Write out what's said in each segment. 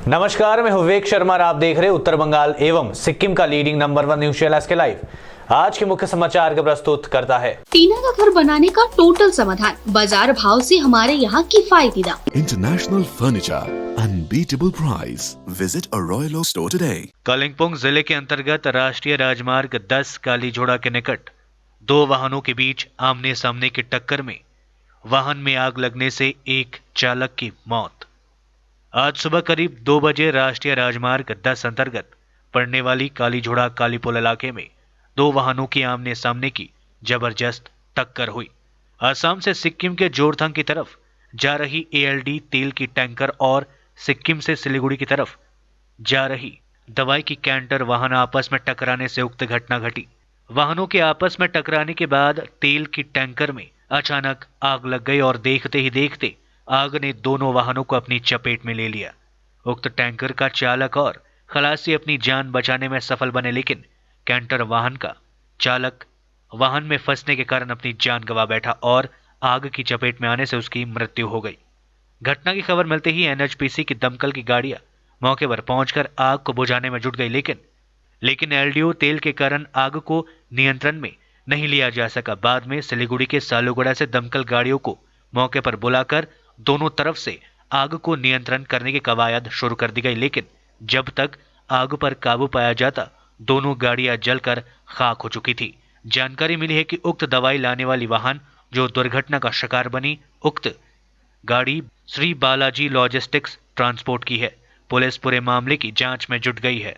नमस्कार, मैं विवेक शर्मा और आप देख रहे हैं उत्तर बंगाल एवं सिक्किम का लीडिंग नंबर 1 न्यूज चैनल के लाइव। आज के मुख्य समाचार का प्रस्तुत करता है टीना का घर बनाने का टोटल समाधान, बाजार भाव से हमारे यहाँ किफायती दाम। International furniture, unbeatable price. Visit a Royal Oak store today. Kalimpong जिले के अंतर्गत राष्ट्रीय राजमार्ग 10 कालीझोड़ा के निकट दो वाहनों के बीच आमने सामने की टक्कर में वाहन में आग लगने से एक चालक की मौत। आज सुबह करीब 2 बजे राष्ट्रीय राजमार्ग 10 अंतर्गत पड़ने वाली कालीझोड़ा कालीपुल इलाके में दो वाहनों की आमने सामने की जबरदस्त टक्कर हुई। असम से सिक्किम के जोरथांग की तरफ जा रही एएलडी तेल की टैंकर और सिक्किम से सिलीगुड़ी की तरफ जा रही दवाई की कैंटर वाहन आपस में टकराने से उक्त घटना घटी। वाहनों के आपस में टकराने के बाद तेल की टैंकर में अचानक आग लग गई और देखते ही देखते आग ने दोनों वाहनों को अपनी चपेट में ले लिया। उक्त टैंकर का चालक और खलासी अपनी जान बचाने में सफल बने, लेकिन कैंटर वाहन का चालक वाहन में फंसने के कारण अपनी जान गंवा बैठा और आग की चपेट में आने से उसकी मृत्यु हो गई। घटना की खबर मिलते ही एनएचपीसी की दमकल की गाड़ियां मौके पर पहुंचकर आग को बुझाने में जुट गई, लेकिन एलडीओ तेल के कारण आग को नियंत्रण में नहीं लिया जा सका। बाद में सिलीगुड़ी के सालूगढ़ा से दमकल गाड़ियों को मौके पर बुलाकर दोनों तरफ से आग को नियंत्रण करने की कवायद शुरू कर दी गई, लेकिन जब तक आग पर काबू पाया जाता दोनों गाड़ियां जलकर खाक हो चुकी थी। जानकारी मिली है कि उक्त दवाई लाने वाली वाहन जो दुर्घटना का शिकार बनी, उक्त गाड़ी श्री बालाजी लॉजिस्टिक्स ट्रांसपोर्ट की है। पुलिस पूरे मामले की जांच में जुट गई है।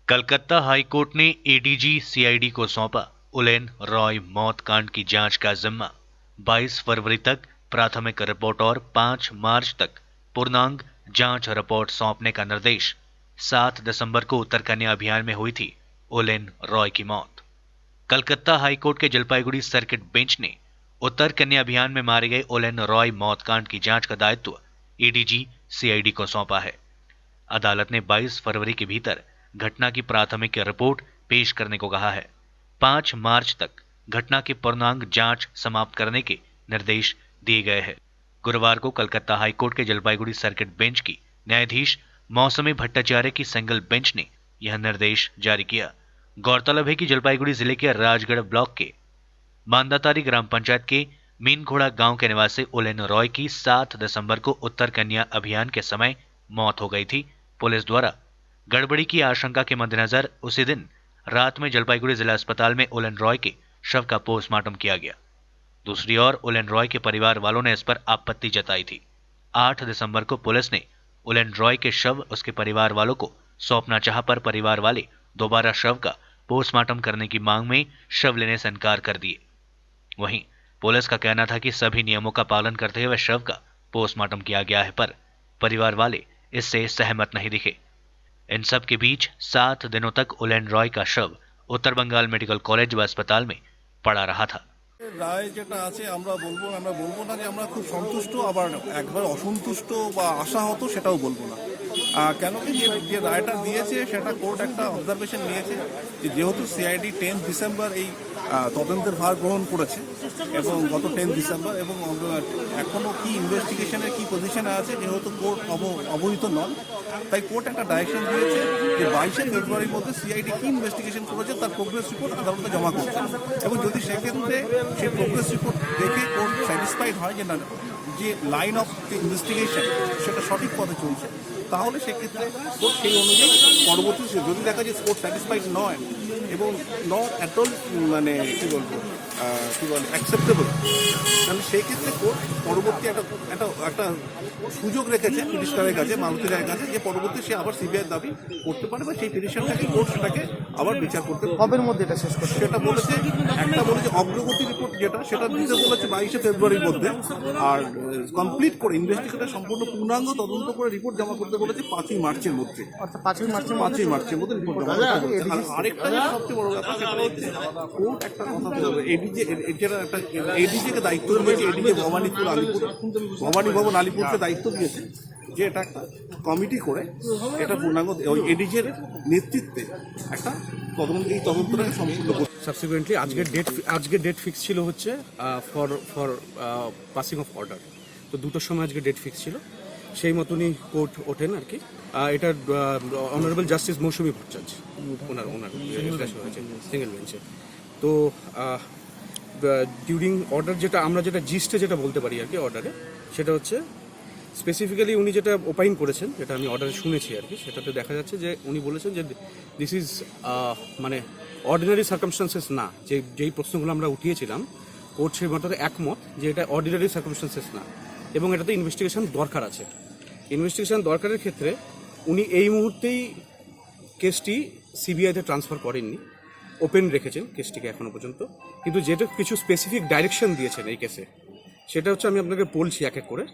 कलकत्ता हाईकोर्ट ने एडीजी सीआईडी को सौंपा उलेन रॉय मौत कांड की जांच का जिम्मा। 22 फरवरी तक प्राथमिक रिपोर्ट और 5 मार्च तक पूर्णांग जांच रिपोर्ट सौंपने का निर्देश। 7 दिसंबर को उत्तर कन्या अभियान में हुई थी ओलेन रॉय की मौत। कलकत्ता हाईकोर्ट के जलपाईगुड़ी सर्किट बेंच ने उत्तर कन्या अभियान में मारे गए ओलेन रॉय मौतकांड की जांच का दायित्व एडीजी सीआईडी को सौंपा है। अदालत ने 22 फरवरी के भीतर घटना की प्राथमिक रिपोर्ट पेश करने को कहा है। 5 मार्च तक घटना की पूर्णांग जांच समाप्त करने के निर्देश दिए गए हैं। गुरुवार को कलकत्ता हाईकोर्ट के जलपाईगुड़ी सर्किट बेंच की न्यायाधीश मौसमी भट्टाचार्य की सिंगल बेंच ने यह निर्देश जारी किया। गौरतलब है कि जलपाईगुड़ी जिले के राजगढ़ ब्लॉक के मांदातारी ग्राम पंचायत के मीनघोड़ा गांव के निवासी ओलेन रॉय की 7 दिसंबर को उत्तर कन्या अभियान के समय मौत हो गई थी। पुलिस द्वारा गड़बड़ी की आशंका के मद्देनजर उसी दिन रात में जलपाईगुड़ी जिला अस्पताल में ओलेन रॉय के शव का पोस्टमार्टम किया गया। दूसरी ओर ओलेन रॉय के परिवार वालों ने इस पर आपत्ति जताई थी। 8 दिसंबर को पुलिस ने ओलेन रॉय के शव उसके परिवार वालों को सौंपना चाहा, पर परिवार वाले दोबारा शव का पोस्टमार्टम करने की मांग में शव लेने से इनकार कर दिए। वहीं पुलिस का कहना था कि सभी नियमों का पालन करते हुए शव का पोस्टमार्टम किया गया है, पर परिवार वाले इससे सहमत नहीं दिखे। इन सब के बीच 7 दिनों तक ओलेन रॉय का शव उत्तर बंगाल मेडिकल कॉलेज व अस्पताल में पड़ा रहा था। রায় যেটা আছে আমরা বলবো না যে আমরা খুব সন্তুষ্ট, আবার একবার অসন্তুষ্ট বা আশাহত সেটাও বলবো না। কেন কি যে রায়টা দিয়েছে সেটা কোর্ট একটা অবজারভেশন নিয়েছে যে যেহেতু সিআইডি 10 ডিসেম্বর এই তদন্তের ভার গ্রহণ করেছে এবং গত 10 ডিসেম্বর এবং এখনো কি ইনভেস্টিগেশনের কি পজিশনে আছে, যেহেতু কোর্ট অবহিত নন, তাই কোর্ট একটা ডাইরেকশন দিয়েছে যে 22 ফেব্রুয়ারির মধ্যে সিআইডি কি ইনভেস্টিগেশন করেছে তার প্রোগ্রেস রিপোর্ট আদালতে জমা করছে এবং যদি সেক্ষেত্রে সেই প্রোগ্রেস রিপোর্ট দেখে কোর্ট স্যাটিসফাইড হয় যে না যে লাইন অফ ইনভেস্টিগেশন সেটা সঠিক পথে চলছে, তাহলে সেক্ষেত্রে কোর্ট সেই অনুযায়ী পরবর্তী যদি দেখা যায় কোর্ট স্যাটিসফাইড নয় এবং নট অ্যাট অল মানে কী বলে অ্যাকসেপ্টেবল, তাহলে সেই ক্ষেত্রে কোর্ট পরবর্তী একটা সুযোগ রেখেছে পিটিশনারের কাছে, মালতী রায়ের কাছে, যে পরবর্তী সে আবার সিবিআই দাবি করতে পারে বা সেই পিটিশনটাকে কোর্ট সেটাকে আবার বিচার করতে কবের মধ্যে এটা শেষ করছে সেটা বলেছে। একটা বলেছে অগ্রগতি রিপোর্ট যেটা সেটা দিতে বলেছে 22 ফেব্রুয়ারির মধ্যে, আর কমপ্লিট করে ইনভেস্টিগেশন সম্পূর্ণ পূর্ণাঙ্গ তদন্ত করে রিপোর্ট জমা করতে বলেছে 5 মার্চের মধ্যে। অর্থাৎ 5 মার্চের মধ্যে রিপোর্ট জমা করতে বলেছে। আর আরেকটা সবচেয়ে বড় ব্যাপার সেটা হচ্ছে কোর্ট একটা কথা বলবে, এডিজিকে দায়িত্ব দিয়েছে, এডিজি ভবানী ভবন আলিপুরকে দায়িত্ব দিয়েছে যে এটা একটা কমিটি করে এটা পূর্ণাঙ্গ ওই এডিজির নেতৃত্বে একটা তদন্তটাকে সম্পূর্ণ করতে। সাবসিকুয়েন্টলি আজকের ডেট ফিক্স ছিল হচ্ছে ফর পাসিং অফ অর্ডার। তো 2টোর সময় আজকে ডেট ফিক্স ছিল, সেই মতনই কোর্ট ওঠেন আর কি। এটা অনারেবল জাস্টিস মৌসুমী ভট্টাচার্য ওনার হয়েছে সিঙ্গেল বেঞ্চে। তো ডিউরিং অর্ডার আমরা যেটা জিস্টে যেটা বলতে পারি আর কি অর্ডারে, সেটা হচ্ছে স্পেসিফিক্যালি উনি যেটা ওপাইন করেছেন, যেটা আমি অর্ডারে শুনেছি আর কি, সেটাতে দেখা যাচ্ছে যে উনি বলেছেন যে দিস ইজ মানে অর্ডিনারি সার্কামস্টান্সেস না, যেই প্রশ্নগুলো আমরা উঠিয়েছিলাম কোর্ট সেই মাত্র একমত যে এটা অর্ডিনারি সার্কামস্টান্সেস না, এবং এটাতে ইনভেস্টিগেশন দরকার আছে। ইনভেস্টিগেশন দরকারের ক্ষেত্রে উনি এই মুহূর্তেই কেসটি সিবিআইতে ট্রান্সফার করেননি, ওপেন রেখেছেন কেসটিকে এখনো পর্যন্ত। কিন্তু যেটা কিছু স্পেসিফিক ডাইরেকশন দিয়েছেন এই কেসে, সেটা হচ্ছে আমি আপনাকে বলছি এক এক করে,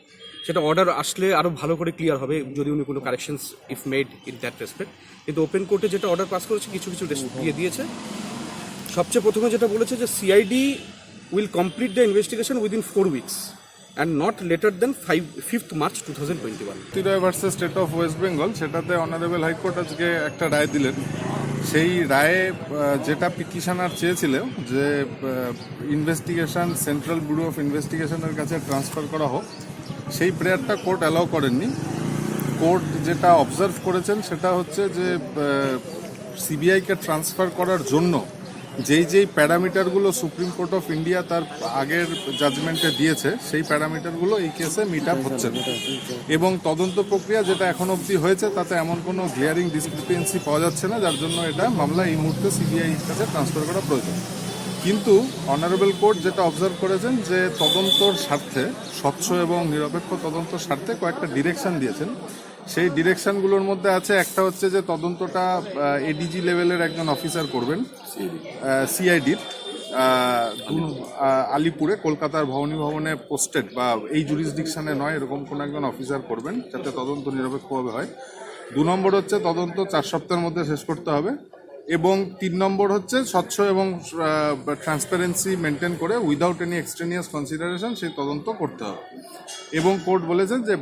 সেটা অর্ডার আসলে আরও ভালো করে ক্লিয়ার হবে যদি উনি কোনো corrections if made in that respect. কিন্তু ওপেন কোর্টে যেটা অর্ডার পাস করেছে কিছু দিয়ে দিয়েছে। সবচেয়ে প্রথমে যেটা বলেছে যে CID will complete the investigation within 4 weeks and not later than 5th March 2021। তিরয় versus state of West Bengal, সেটাতে অনারেবল হাইকোর্ট আজকে একটা রায় দিলেন। সেই রায়ে যেটা পিটিশনার চেয়েছিল যে ইনভেস্টিগেশন সেন্ট্রাল ব্যুরো অফ ইনভেস্টিগেশনের কাছে ট্রান্সফার করা হোক, সেই প্রেয়ারটা কোর্ট অ্যালাউ করেননি। কোর্ট যেটা অবজার্ভ করেছেন সেটা হচ্ছে যে সিবিআইকে ট্রান্সফার করার জন্য যেই প্যারামিটারগুলো সুপ্রিম কোর্ট অফ ইন্ডিয়া তার আগের জাজমেন্টে দিয়েছে, সেই প্যারামিটারগুলো এই কেসে মিট আপ হচ্ছে না। এবং তদন্ত প্রক্রিয়া যেটা এখন অবধি হয়েছে তাতে এমন কোনো গ্লিয়ারিং ডিসক্রিপেন্সি পাওয়া যাচ্ছে না, যার জন্য এটা মামলা এই মুহূর্তে সিবিআই কাছে ট্রান্সফার করা প্রয়োজন। কিন্তু অনারেবল কোর্ট যেটা অবজার্ভ করেছেন যে তদন্তর স্বার্থে, স্বচ্ছ এবং নিরপেক্ষ তদন্তর স্বার্থে কয়েকটা ডিরেকশন দিয়েছেন। সেই ডিরেকশনগুলোর মধ্যে আছে একটা হচ্ছে যে তদন্তটা এডিজি লেভেলের একজন অফিসার করবেন, সিআইডির আলিপুরে কলকাতার ভবানী ভবনে পোস্টেড বা এই জুরিসডিকশনে নয় এরকম কোনো একজন অফিসার করবেন, যাতে তদন্ত নিরপেক্ষভাবে হয়। 2 নম্বর হচ্ছে তদন্ত 4 সপ্তাহের মধ্যে শেষ করতে হবে, এবং 3 নম্বর হচ্ছে স্বচ্ছ এবং ট্রান্সপারেন্সি মেনটেন করে উইদাউট এনি এক্সট্রেনিয়াস কনসিডারেশন সেই তদন্ত করতে হবে। এবং কোর্ট বলেছেন যে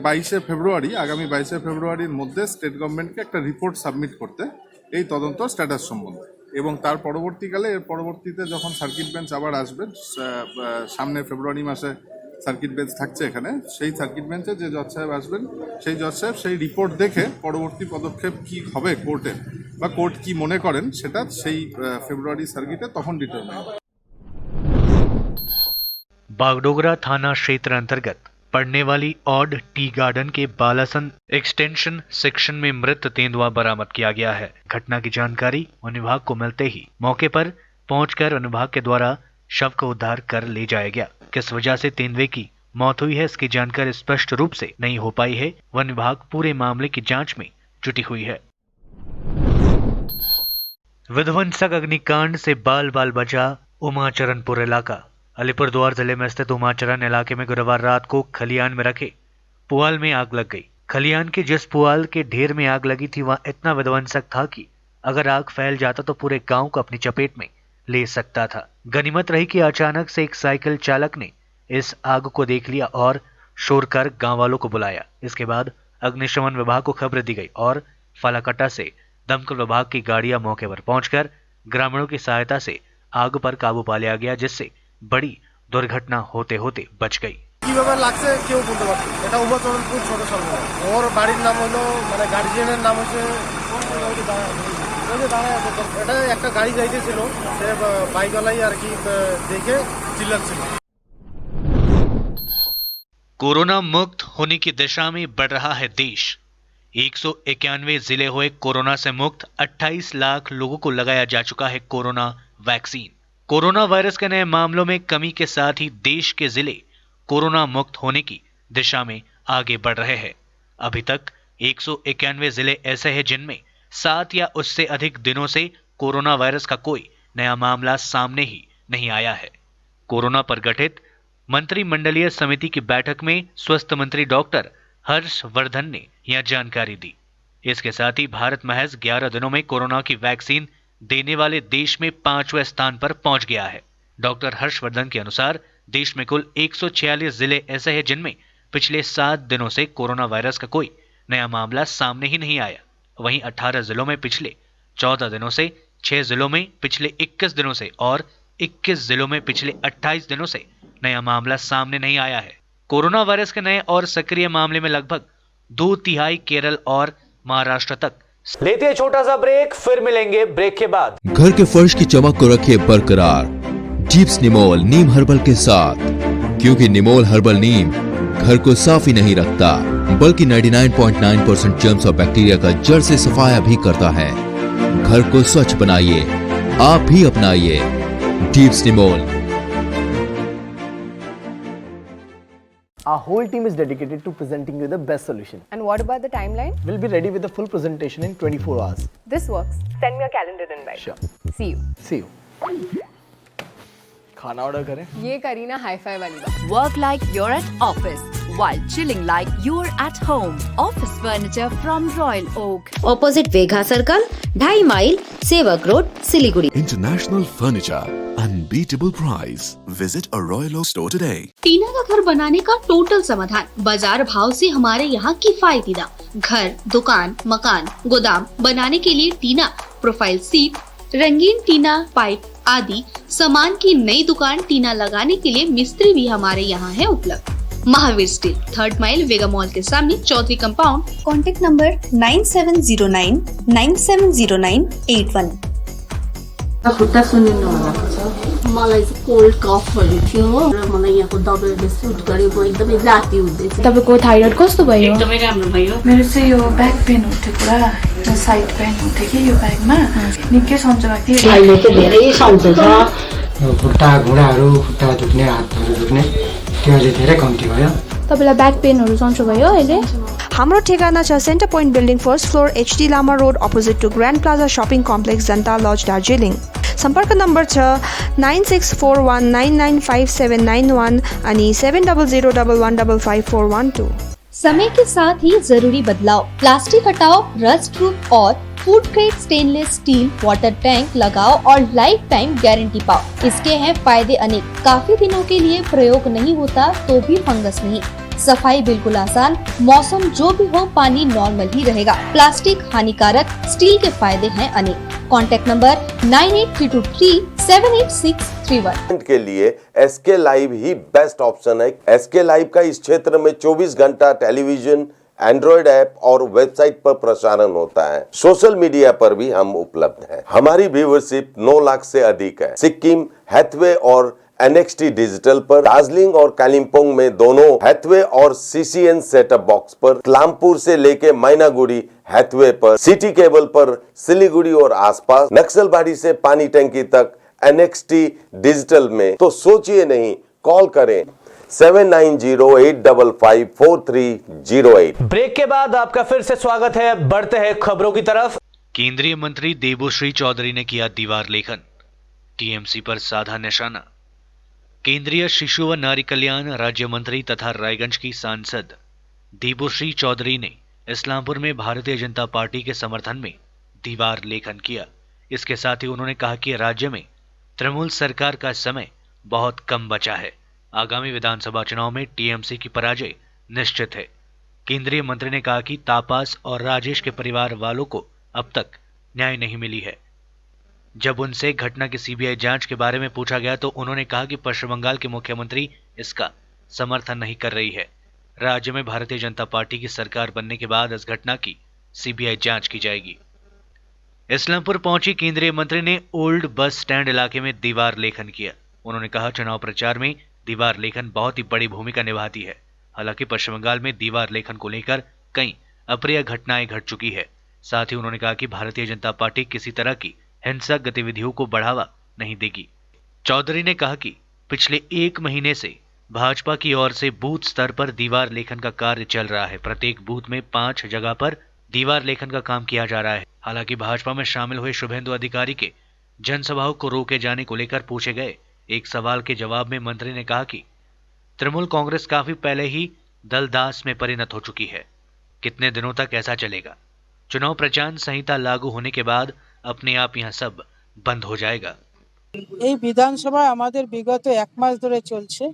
আগামী 22শে ফেব্রুয়ারির মধ্যে স্টেট গভর্নমেন্টকে একটা রিপোর্ট সাবমিট করতে এই তদন্ত স্ট্যাটাস সম্বন্ধে। এবং তার পরবর্তীতে যখন সার্কিট বেঞ্চ আবার আসবে, সামনে ফেব্রুয়ারি মাসে সার্কিট বেঞ্চ থাকছে এখানে, সেই সার্কিট বেঞ্চে যে জজ সাহেব আসবেন, সেই জজ সাহেব সেই রিপোর্ট দেখে পরবর্তী পদক্ষেপ কি হবে কোর্টের বা কোর্ট কি মনে করেন সেটা সেই ফেব্রুয়ারি সার্কিটে তখন ডিটারমাইন। बागडोगरा थाना क्षेत्र अंतर्गत पड़ने वाली ऑड टी गार्डन के बालासन एक्सटेंशन सेक्शन में मृत तेंदुआ बरामद किया गया है। घटना की जानकारी वन विभाग को मिलते ही मौके पर पहुंचकर वन विभाग के द्वारा शव को उद्धार कर ले जाया गया। किस वजह से तेंदुए की मौत हुई है, इसकी जानकारी स्पष्ट रूप से नहीं हो पाई है। वन विभाग पूरे मामले की जांच में जुटी हुई है। विध्वंसक अग्निकांड से बाल बाल बचा उमाचरणपुर इलाका। अलीपुरद्वार जिले में स्थित उमाचरण इलाके में गुरुवार रात को खलियान में रखे पुआल में आग लग गई। खलियान के जिस पुआल के ढेर में आग लगी थी वहां इतना विध्वंसक था कि अगर आग फैल जाता तो पूरे गांव को अपनी चपेट में ले सकता था। गनीमत रही कि अचानक से एक साइकिल चालक ने इस आग को देख लिया और शोर कर गांव वालों को बुलाया। इसके बाद अग्निशमन विभाग को खबर दी गई और फालाकट्टा से दमकल विभाग की गाड़ियां मौके पर पहुंचकर ग्रामीणों की सहायता से आग पर काबू पा लिया गया, जिससे बड़ी दुर्घटना होते होते बच गई। কিভাবে লাগছে কেউ বলতে পারছে। এটা উমাচরণপুর ছোট সরবরাহ। ওর বাড়ির নাম হলো মানে গার্জিয়ানের নাম হচ্ছে এটা একটা গাড়ি যাইতেছিল, সে বাইকওয়ালাই আর কি দেখে চিল্লাচ্ছিল। कोरोना मुक्त होने की दिशा में बढ़ रहा है देश। 191 जिले हुए कोरोना से मुक्त, 28 लाख लोगों को लगाया जा चुका है कोरोना वैक्सीन। कोरोना वायरस के नए मामलों में कमी के साथ ही देश के जिले कोरोना मुक्त होने की दिशा में आगे बढ़ रहे हैं। अभी तक 191 जिले ऐसे हैं जिनमें 7 या उससे अधिक दिनों से कोरोना वायरस का कोई नया मामला सामने ही नहीं आया है। कोरोना पर गठित मंत्रिमंडलीय समिति की बैठक में स्वास्थ्य मंत्री डॉक्टर हर्षवर्धन ने यह जानकारी दी। इसके साथ ही भारत महज 11 दिनों में कोरोना की वैक्सीन देने वाले देश में 5वें स्थान पर पहुंच गया है। डॉक्टर हर्षवर्धन के अनुसार देश में कुल 146 जिले ऐसे हैं जिनमें पिछले 7 दिनों से कोरोना वायरस का कोई नया मामला सामने ही नहीं आया। वहीं 18 जिलों में पिछले 14 दिनों से, 6 जिलों में पिछले 21 दिनों से और 21 जिलों में पिछले 28 दिनों से नया मामला सामने नहीं आया है। कोरोना वायरस के नए और सक्रिय मामले में लगभग 2/3 केरल और महाराष्ट्र तक। लेते हैं छोटा सा ब्रेक, फिर मिलेंगे ब्रेक के बाद। घर के फर्श की चमक को रखिए बरकरार डीप्स निमोल नीम हर्बल के साथ, क्योंकि निमोल हर्बल नीम घर को साफ ही नहीं रखता बल्कि 99.9% जर्म्स और बैक्टीरिया का जड़ से सफाया भी करता है। घर को स्वच्छ बनाइए, आप भी अपनाइए deeps Nimol. Our whole team is dedicated to presenting you the best solution. And what about the timeline? We'll be ready with the full presentation in 24 hours. This works. Send me a calendar invite. Sure. See you. See you. खाना order करें? ये करी ना hi-fi वाली बात। Work like you're at office while chilling like you're at home. Office furniture from Royal Oak. Opposite Vegha Circle, 2.5 mile, Sevak Road, Siliguri. International Furniture, unbeatable price. Visit a Royal Oak store today. टीना का घर बनाने का total समाधान बाजार भाव से हमारे यहाँ किफायती दाम। घर, दुकान, मकान, गोदाम बनाने के लिए टीना, प्रोफाइल सीट, रंगीन टीना, पाइप आदि सामान की नई दुकान टीना लगाने के लिए मिस्त्री भी हमारे यहाँ है उपलब्ध। महावीर स्टील, 3rd माइल, वेगा मॉल के सामने, चौधरी कंपाउंड। Contact number 9709 970981। खुट्टा सुन्निनु भएको छ, मलाई चाहिँ कोल्ड कफ भएको थियो हो र मलाई यहाँको दबाईले सुट गरेको एकदमै जाती हुँदैछ। तपाईको थाइरोइड कस्तो भयो? एकदमै राम्रो भयो। मेरो चाहिँ यो ब्याक पेन उठ्यो पुरा, साइड पेन उठ्यो कि यो ब्याकमा निकै सन्चो भएको थियो। अहिले चाहिँ धेरै सन्चो छ। खुट्टा घुँडाहरू, खुट्टा दुख्ने, हातहरू दुख्ने त्यो अहिले धेरै कम्ती भयो। तपाईलाई ब्याक पेनहरू सन्चो भयो अहिले? हाम्रो ठेगाना छ centre point building, 1st floor, HD Lama road, opposite to grand plaza shopping complex, Janata lodge, Darjeeling. सम्पर्क नम्बर छ 9641995791 अनि 7001155412। समय के साथ ही जरूरी बदलाव, प्लास्टिक हटाओ, रस्ट प्रूफ और food grade stainless still water tank लगाओ और लाइफ टाइम गारंटी पाओ। इसके हैं फायदे अनेक। काफी दिनों के लिए प्रयोग नहीं होता तो भी फंगस नहीं, सफाई बिल्कुल आसान, मौसम जो भी हो पानी नॉर्मल ही रहेगा। प्लास्टिक हानिकारक, स्टील के फायदे हैं अनेक। Contact number 9832378631। के लिए SK लाइव ही बेस्ट ऑप्शन है। SK लाइव का इस क्षेत्र में 24 घंटा टेलीविजन, एंड्रॉइड ऐप और वेबसाइट पर प्रसारण होता है। सोशल मीडिया पर भी हम उपलब्ध हैं। हमारी व्यूवरशिप 9 लाख से अधिक है। सिक्किम, हैथवे और NXT डिजिटल पर, दार्जिलिंग और कालिम्पोंग में दोनों हैथवे और CCN सेटअप बॉक्स पर, क्लामपुर से लेके मैनागुड़ी हैथवे पर, सिटी केबल पर, सिलीगुड़ी और आसपास, नक्सलबाड़ी से पानी टंकी तक NXT डिजिटल में। तो सोचिए नहीं, कॉल करें 7908554308। ब्रेक के बाद आपका फिर से स्वागत है। बढ़ते हैं खबरों की तरफ। केंद्रीय मंत्री देबोश्री चौधरी ने किया दीवार लेखन, TMC पर साधा निशाना। केंद्रीय शिशु व नारी कल्याण राज्य मंत्री तथा रायगंज की सांसद देबोश्री चौधरी ने इस्लामपुर में भारतीय जनता पार्टी के समर्थन में दीवार लेखन किया। इसके साथ ही उन्होंने कहा कि राज्य में तृणमूल सरकार का समय बहुत कम बचा है। आगामी विधानसभा चुनाव में TMC की पराजय निश्चित है। केंद्रीय मंत्री ने कहा कि तापास और राजेश के परिवार वालों को अब तक न्याय नहीं मिली है। जब उनसे घटना की CBI जांच के बारे में पूछा गया तो उन्होंने कहा कि पश्चिम बंगाल के मुख्यमंत्री इसका समर्थन नहीं कर रही है। राज्य में भारतीय जनता पार्टी की सरकार बनने के बाद इस घटना की CBI जांच की जाएगी। इस्लामपुर पहुंची केंद्रीय मंत्री ने ओल्ड बस स्टैंड इलाके में दीवार लेखन किया। उन्होंने कहा चुनाव प्रचार में दीवार लेखन बहुत ही बड़ी भूमिका निभाती है। हालांकि पश्चिम बंगाल में दीवार लेखन को लेकर कई अप्रिय घटनाएं घट चुकी है। साथ ही उन्होंने कहा कि भारतीय जनता पार्टी किसी तरह की हिंसक गतिविधियों को बढ़ावा नहीं देगी। चौधरी ने कहा कि पिछले 1 महीने से भाजपा की ओर से बूथ स्तर पर दीवार लेखन का कार्य चल रहा है। प्रत्येक बूथ में 5 जगह पर दीवार लेखन का काम किया जा रहा है। हालांकि भाजपा में शामिल हुए शुभेंदु अधिकारी के जनसभाओं को रोके जाने को लेकर पूछे गए एक सवाल के जवाब में मंत्री ने कहा कि तृणमूल कांग्रेस काफी पहले ही दलदास में परिणत हो चुकी है। कितने दिनों तक ऐसा चलेगा? चुनाव प्रचार संहिता लागू होने के बाद अपने आप यहाँ सब बंद हो जाएगा। এই বিধানসভা আমাদের বিগত 1 মাস ধরে চলছে।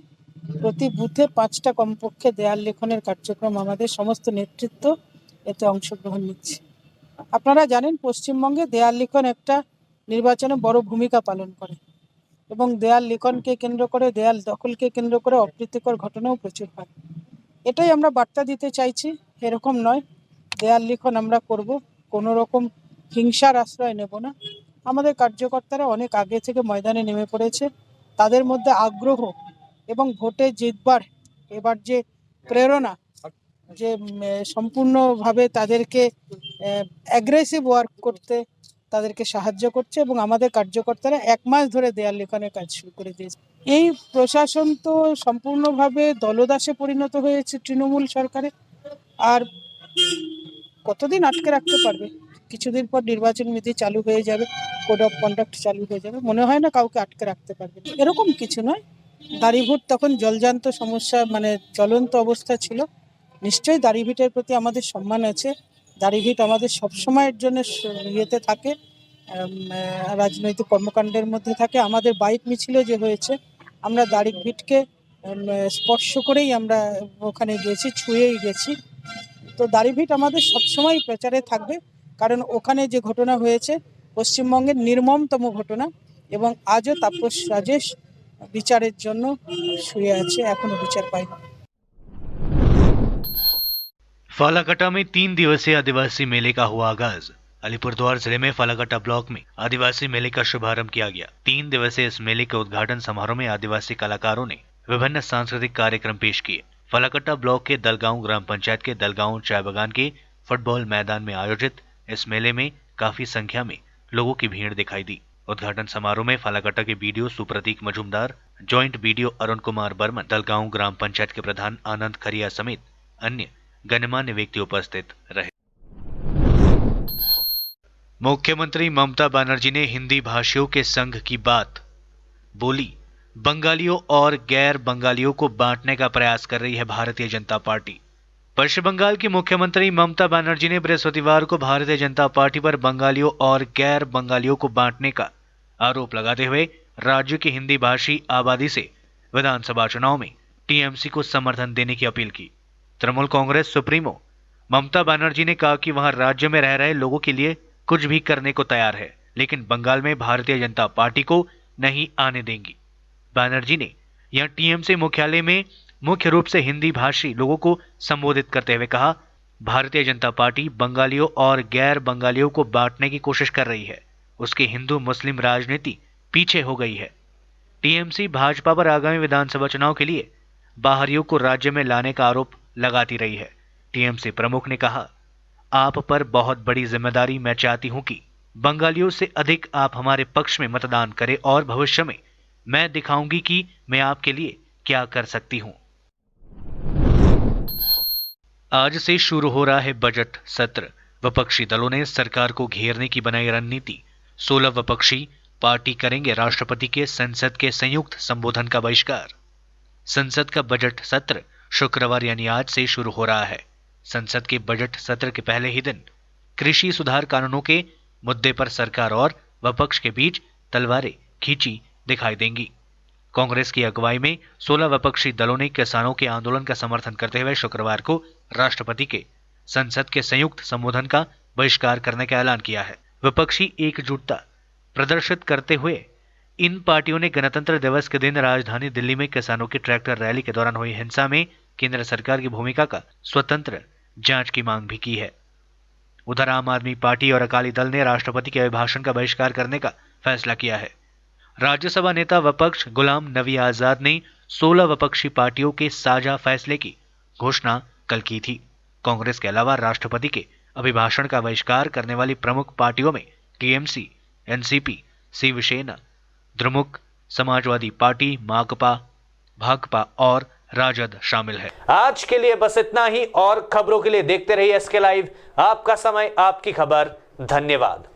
প্রতি বুথে 5টা কমপক্ষে দেয়াল লেখনের কার্যক্রম আমাদের সমস্ত নেতৃত্ব এতে অংশগ্রহণ নিচ্ছে। আপনারা জানেন পশ্চিমবঙ্গে দেয়াল লেখন একটা নির্বাচনে বড় ভূমিকা পালন করে। এবং দেয়াল লিখনকে কেন্দ্র করে, দেয়াল দখলকে কেন্দ্র করে অপ্রীতিকর ঘটনাও প্রচুর হয়। এটাই আমরা বার্তা দিতে চাইছি, এরকম নয় দেয়াল লিখন আমরা করব, কোনো রকম হিংসার আশ্রয় নেব না। আমাদের কার্যকর্তারা অনেক আগে থেকে ময়দানে নেমে পড়েছে, তাদের মধ্যে আগ্রহ এবং ভোটে জিতবার এবার যে প্রেরণা, যে সম্পূর্ণভাবে তাদেরকে অ্যাগ্রেসিভ ওয়ার্ক করতে তাদেরকে সাহায্য করছে এবং আমাদের কার্যকর্তারা 1 মাস ধরে দেয়াল লিখনের কাজ শুরু করে দিয়েছে। এই প্রশাসন তো সম্পূর্ণভাবে দলদাসে পরিণত হয়েছে তৃণমূল সরকারে, আর কতদিন আটকে রাখতে পারবে? কিছুদিন পর নির্বাচন বিধি চালু হয়ে যাবে, কোড অফ কন্ডাক্ট চালু হয়ে যাবে, মনে হয় না কাউকে আটকে রাখতে পারবে। এরকম কিছু নয়, দাড়িভোট তখন জলজান্ত সমস্যা, মানে জ্বলন্ত অবস্থা ছিল। নিশ্চয়ই দাড়িভিটের প্রতি আমাদের সম্মান আছে, দাড়িভিট আমাদের সবসময়ের জন্য ইয়েতে থাকে, রাজনৈতিক কর্মকাণ্ডের মধ্যে থাকে। আমাদের বাইক মিছিলও যে হয়েছে, আমরা দাড়িভিটকে স্পর্শ করেই আমরা ওখানে গেছি, ছুঁয়েই গেছি। তো দাড়িভিট আমাদের সবসময় প্রচারে থাকবে, কারণ ওখানে যে ঘটনা হয়েছে পশ্চিমবঙ্গের নির্মমতম ঘটনা, এবং আজও তাপস রাজেশ বিচারের জন্য শুয়ে আছে, এখনো বিচার পায়নি। फालाकटा में 3 दिवसीय आदिवासी मेले का हुआ आगाज। अलीपुरद्वार जिले में फालाकटा ब्लॉक में आदिवासी मेले का शुभारंभ किया गया। 3 दिवसीय इस मेले के उद्घाटन समारोह में आदिवासी कलाकारों ने विभिन्न सांस्कृतिक कार्यक्रम पेश किए। फालाकटा ब्लॉक के दलगांव ग्राम पंचायत के दलगांव चाय बागान के फुटबॉल मैदान में आयोजित इस मेले में काफी संख्या में लोगों की भीड़ दिखाई दी। उद्घाटन समारोह में फालाकटा के BDO Supratik Majumdar, joint BDO Arun Kumar Barman, Dalgaon ग्राम पंचायत के प्रधान आनंद खरिया समेत अन्य गणमान्य व्यक्ति उपस्थित रहे। मुख्यमंत्री ममता बनर्जी ने हिंदी भाषियों के संघ की बात बोली। बंगालियों और गैर बंगालियों को बांटने का प्रयास कर रही है भारतीय जनता पार्टी। पश्चिम बंगाल की मुख्यमंत्री ममता बनर्जी ने बृहस्पतिवार को भारतीय जनता पार्टी पर बंगालियों और गैर बंगालियों को बांटने का आरोप लगाते हुए राज्य की हिंदी भाषी आबादी से विधानसभा चुनाव में टीएमसी को समर्थन देने की अपील की। तृणमूल कांग्रेस सुप्रीमो ममता बनर्जी ने कहा कि वह राज्य में रह रहे लोगों के लिए कुछ भी करने को तैयार है, लेकिन बंगाल में भारतीय जनता पार्टी को नहीं आने देंगी। बनर्जी ने यहां टीएमसी मुख्यालय में मुख्य रूप से हिंदी भाषी लोगों को संबोधित करते हुए कहा, भारतीय जनता पार्टी बंगालियों और गैर बंगालियों को बांटने की कोशिश कर रही है। उसकी हिंदू मुस्लिम राजनीति पीछे हो गई है। टीएमसी भाजपा पर आगामी विधानसभा चुनाव के लिए बाहरियों को राज्य में लाने का आरोप लगाती रही है। टीएमसी प्रमुख ने कहा, आप पर बहुत बड़ी जिम्मेदारी मैं चाहती हूं कि बंगालियों से अधिक आप हमारे पक्ष में मतदान करें और भविष्य में मैं दिखाऊंगी कि मैं आपके लिए क्या कर सकती हूं। आज से शुरू हो रहा है बजट सत्र। विपक्षी दलों ने सरकार को घेरने की बनाई रणनीति। 16 विपक्षी पार्टी करेंगे राष्ट्रपति के संसद के संयुक्त संबोधन का बहिष्कार। संसद का बजट सत्र शुक्रवार यानी आज से शुरू हो रहा है। संसद के बजट सत्र के पहले ही दिन कृषि सुधार कानूनों के मुद्दे पर सरकार और विपक्ष के बीच तलवारें खींची दिखाई देंगी। कांग्रेस की अगुवाई में 16 विपक्षी दलों ने किसानों के आंदोलन का समर्थन करते हुए शुक्रवार को राष्ट्रपति के संसद के संयुक्त संबोधन का बहिष्कार करने का ऐलान किया है। विपक्षी एकजुटता प्रदर्शित करते हुए इन पार्टियों ने गणतंत्र दिवस के दिन राजधानी दिल्ली में किसानों की ट्रैक्टर रैली के दौरान हुई हिंसा में केंद्र सरकार की भूमिका का स्वतंत्र जांच की मांग भी की है। उधर आम आदमी पार्टी और अकाली दल ने राष्ट्रपति के अभिभाषण का बहिष्कार करने का फैसला किया है। राज्यसभा नेता विपक्ष गुलाम नबी आजाद ने 16 विपक्षी पार्टियों के साझा फैसले की घोषणा कल की थी। कांग्रेस के अलावा राष्ट्रपति के अभिभाषण का बहिष्कार करने वाली प्रमुख पार्टियों में टीएमसी, एनसीपी, शिवसेना, द्रमुक, समाजवादी पार्टी, माकपा, भाकपा और राजद शामिल है। आज के लिए बस इतना ही और खबरों के लिए देखते रहिए एसके लाइव। आपका समय आपकी खबर। धन्यवाद।